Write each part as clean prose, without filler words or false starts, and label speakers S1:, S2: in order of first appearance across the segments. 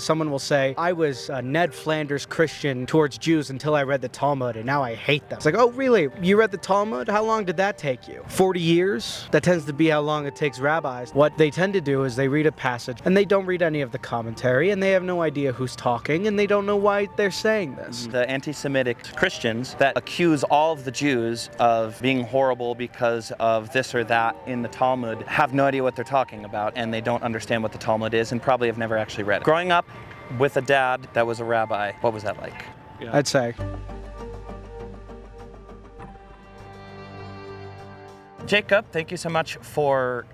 S1: Someone will say, I was a Ned Flanders Christian towards Jews until I read the Talmud, and now I hate them. It's like, oh, really? You read the Talmud? How long did that take you? 40 years? That tends to be how long it takes rabbis. What they tend to do is they read a passage, and they don't read any of the commentary, and they have no idea who's talking, and they don't know why they're saying this.
S2: The anti-Semitic Christians that accuse all of the Jews of being horrible because of this or that in the Talmud have no idea what they're talking about, and they don't understand what the Talmud is, and probably have never actually read it. Growing up with a dad that was a rabbi, what was that like?
S1: Yeah. I'd say.
S2: Jacob, thank you so much for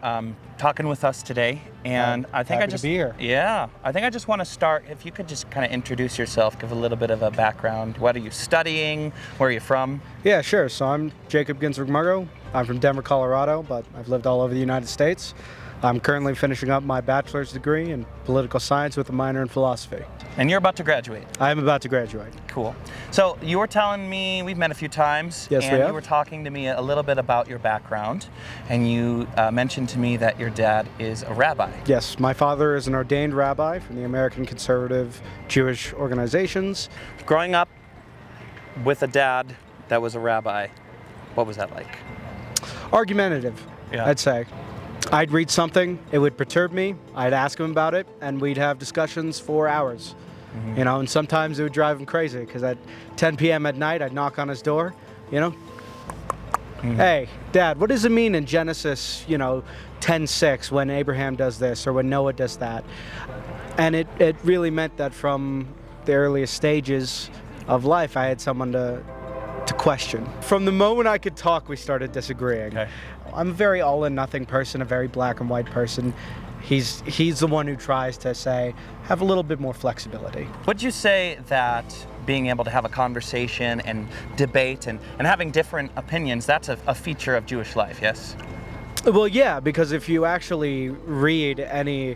S2: talking with us today. And I think
S1: happy to be here.
S2: Yeah, I think I just want to start, if you could just kind of introduce yourself, give a little bit of a background. What are you studying? Where are you from?
S1: Yeah, sure. So I'm Jacob Ginsberg-Margo. I'm from Denver, Colorado, but I've lived all over the United States. I'm currently finishing up my bachelor's degree in political science with a minor in philosophy.
S2: And you're about to graduate?
S1: I am about to graduate.
S2: Cool. So you were telling me, we've met a few times,
S1: yes,
S2: and you were talking to me a little bit about your background, and you mentioned to me that your dad is a rabbi.
S1: Yes, my father is an ordained rabbi from the American Conservative Jewish organizations.
S2: Growing up with a dad that was a rabbi, what was that like?
S1: Argumentative,
S2: yeah.
S1: I'd say. I'd read something, it would perturb me, I'd ask him about it, and we'd have discussions for hours. Mm-hmm. You know, and sometimes it would drive him crazy, because at 10 p.m. at night, I'd knock on his door, you know? Mm-hmm. Hey, Dad, what does it mean in Genesis, 10:6, when Abraham does this, or when Noah does that? And it really meant that from the earliest stages of life, I had someone to question. From the moment I could talk, we started disagreeing. Okay. I'm a very all-or-nothing person, a very black and white person. He's the one who tries to say, have a little bit more flexibility.
S2: Would you say that being able to have a conversation and debate and having different opinions, that's a feature of Jewish life, yes?
S1: Well, yeah, because if you actually read any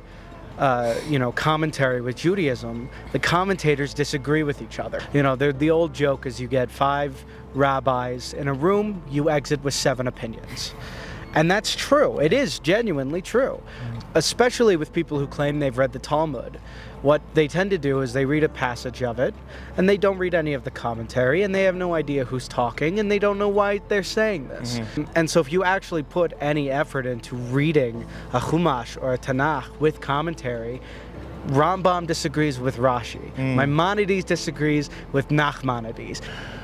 S1: commentary with Judaism, the commentators disagree with each other. The old joke is you get 5 rabbis in a room, you exit with 7 opinions. And that's true. It is genuinely true, especially with people who claim they've read the Talmud. What they tend to do is they read a passage of it, and they don't read any of the commentary, and they have no idea who's talking, and they don't know why they're saying this. Mm-hmm. And so if you actually put any effort into reading a Chumash or a Tanakh with commentary, Rambam disagrees with Rashi. Maimonides disagrees with Nachmanides.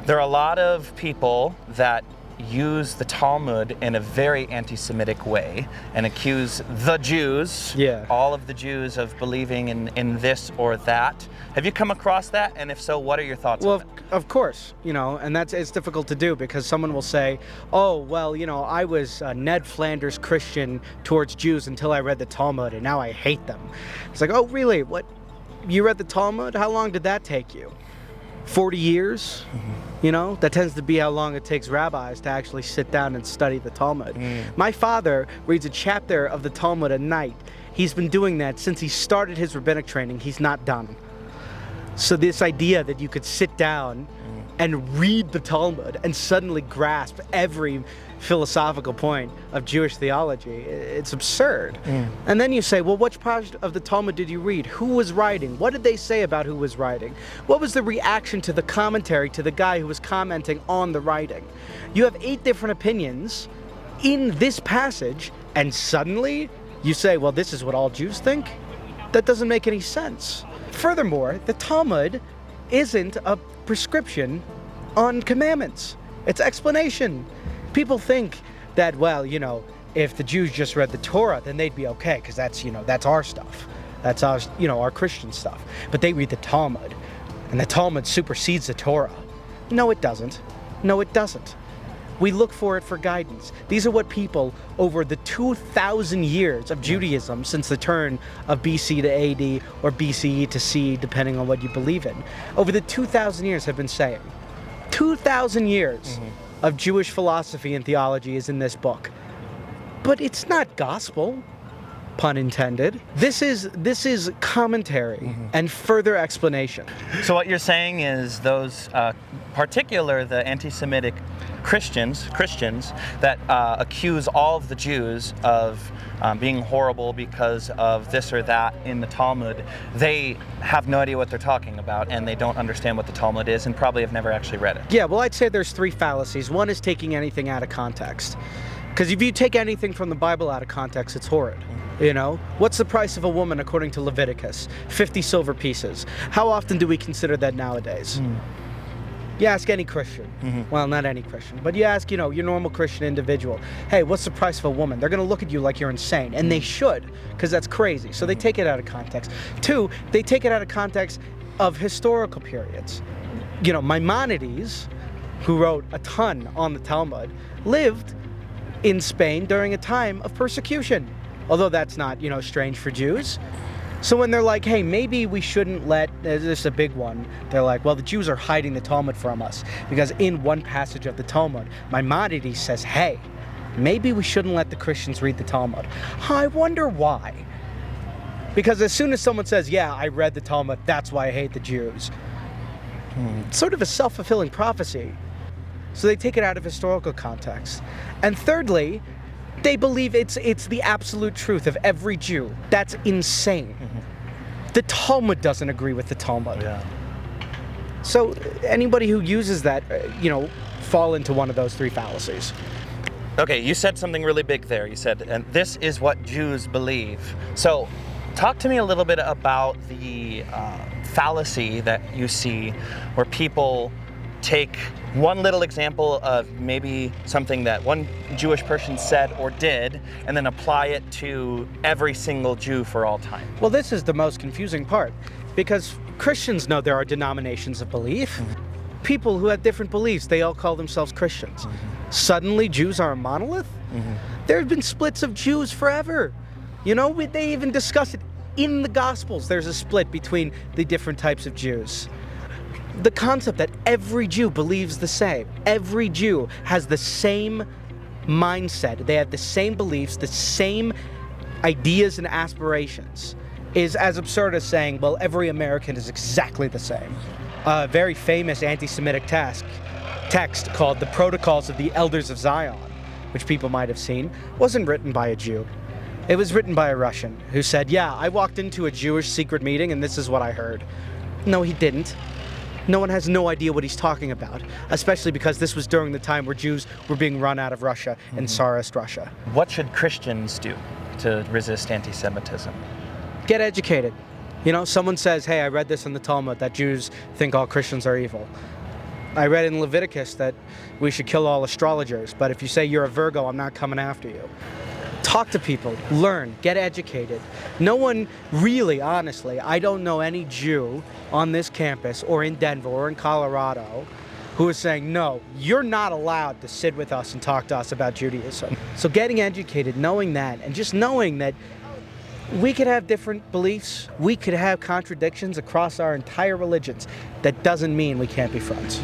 S2: There are a lot of people that use the Talmud in a very anti-Semitic way and accuse the Jews, all of the Jews, of believing in this or that. Have you come across that? And if so, what are your thoughts on it?
S1: Well, of course, and it's difficult to do because someone will say, oh, well, I was a Ned Flanders Christian towards Jews until I read the Talmud, and now I hate them. It's like, oh, really? What? You read the Talmud? How long did that take you? 40 years? Mm-hmm. That tends to be how long it takes rabbis to actually sit down and study the Talmud. My father reads a chapter of the Talmud a night. He's been doing that since he started his rabbinic training. He's not done. So this idea that you could sit down and read the Talmud and suddenly grasp every philosophical point of Jewish theology, it's absurd. And then you say, well, which part of the Talmud did you read? Who was writing? What did they say about who was writing? What was the reaction to the commentary to the guy who was commenting on the writing? You have 8 different opinions in this passage, and suddenly you say, well, this is what all Jews think? That doesn't make any sense. Furthermore, the Talmud isn't a prescription on commandments. It's explanation. People think that, well, if the Jews just read the Torah, then they'd be okay, because that's our stuff. That's our Christian stuff. But they read the Talmud, and the Talmud supersedes the Torah. No, it doesn't. No, it doesn't. We look for it for guidance. These are what people over the 2,000 years of Judaism, since the turn of BC to AD or BCE to CE, depending on what you believe in, over the 2,000 years have been saying. 2,000 years of Jewish philosophy and theology is in this book. But it's not gospel. pun intended. This is commentary and further explanation.
S2: So what you're saying is those, the anti-Semitic Christians that accuse all of the Jews of being horrible because of this or that in the Talmud, they have no idea what they're talking about, and they don't understand what the Talmud is, and probably have never actually read it.
S1: Yeah, well, I'd say there's three fallacies. One is taking anything out of context. Because if you take anything from the Bible out of context, it's horrid. You know? What's the price of a woman according to Leviticus? 50 silver pieces. How often do we consider that nowadays? You ask any Christian, well, not any Christian, but you ask, your normal Christian individual, hey, what's the price of a woman? They're going to look at you like you're insane, and they should, because that's crazy. So they take it out of context. Two, they take it out of context of historical periods. Maimonides, who wrote a ton on the Talmud, lived in Spain during a time of persecution, although that's not, strange for Jews. So when they're like, hey, maybe we shouldn't this is a big one, they're like, well, the Jews are hiding the Talmud from us, because in one passage of the Talmud, Maimonides says, hey, maybe we shouldn't let the Christians read the Talmud. I wonder why. Because as soon as someone says, yeah, I read the Talmud, that's why I hate the Jews. It's sort of a self-fulfilling prophecy. So they take it out of historical context. And thirdly, they believe it's the absolute truth of every Jew. That's insane. The Talmud doesn't agree with the Talmud.
S2: Yeah.
S1: So anybody who uses that, fall into one of those three fallacies.
S2: Okay, you said something really big there. You said, and this is what Jews believe. So talk to me a little bit about the fallacy that you see where people take one little example of maybe something that one Jewish person said or did, and then apply it to every single Jew for all time.
S1: Well, this is the most confusing part, because Christians know there are denominations of belief. People who have different beliefs, they all call themselves Christians. Suddenly, Jews are a monolith? There have been splits of Jews forever. They even discuss it in the Gospels. There's a split between the different types of Jews. The concept that every Jew believes the same, every Jew has the same mindset, they have the same beliefs, the same ideas and aspirations, is as absurd as saying, well, every American is exactly the same. A very famous anti-Semitic text called The Protocols of the Elders of Zion, which people might have seen, wasn't written by a Jew. It was written by a Russian who said, yeah, I walked into a Jewish secret meeting and this is what I heard. No, he didn't. No one has no idea what he's talking about, especially because this was during the time where Jews were being run out of Russia in Tsarist Russia.
S2: What should Christians do to resist anti-Semitism?
S1: Get educated. Someone says, hey, I read this in the Talmud that Jews think all Christians are evil. I read in Leviticus that we should kill all astrologers, but if you say you're a Virgo, I'm not coming after you. Talk to people, learn, get educated. No one really, honestly, I don't know any Jew on this campus or in Denver or in Colorado who is saying, no, you're not allowed to sit with us and talk to us about Judaism. So getting educated, knowing that, and just knowing that we could have different beliefs, we could have contradictions across our entire religions. That doesn't mean we can't be friends.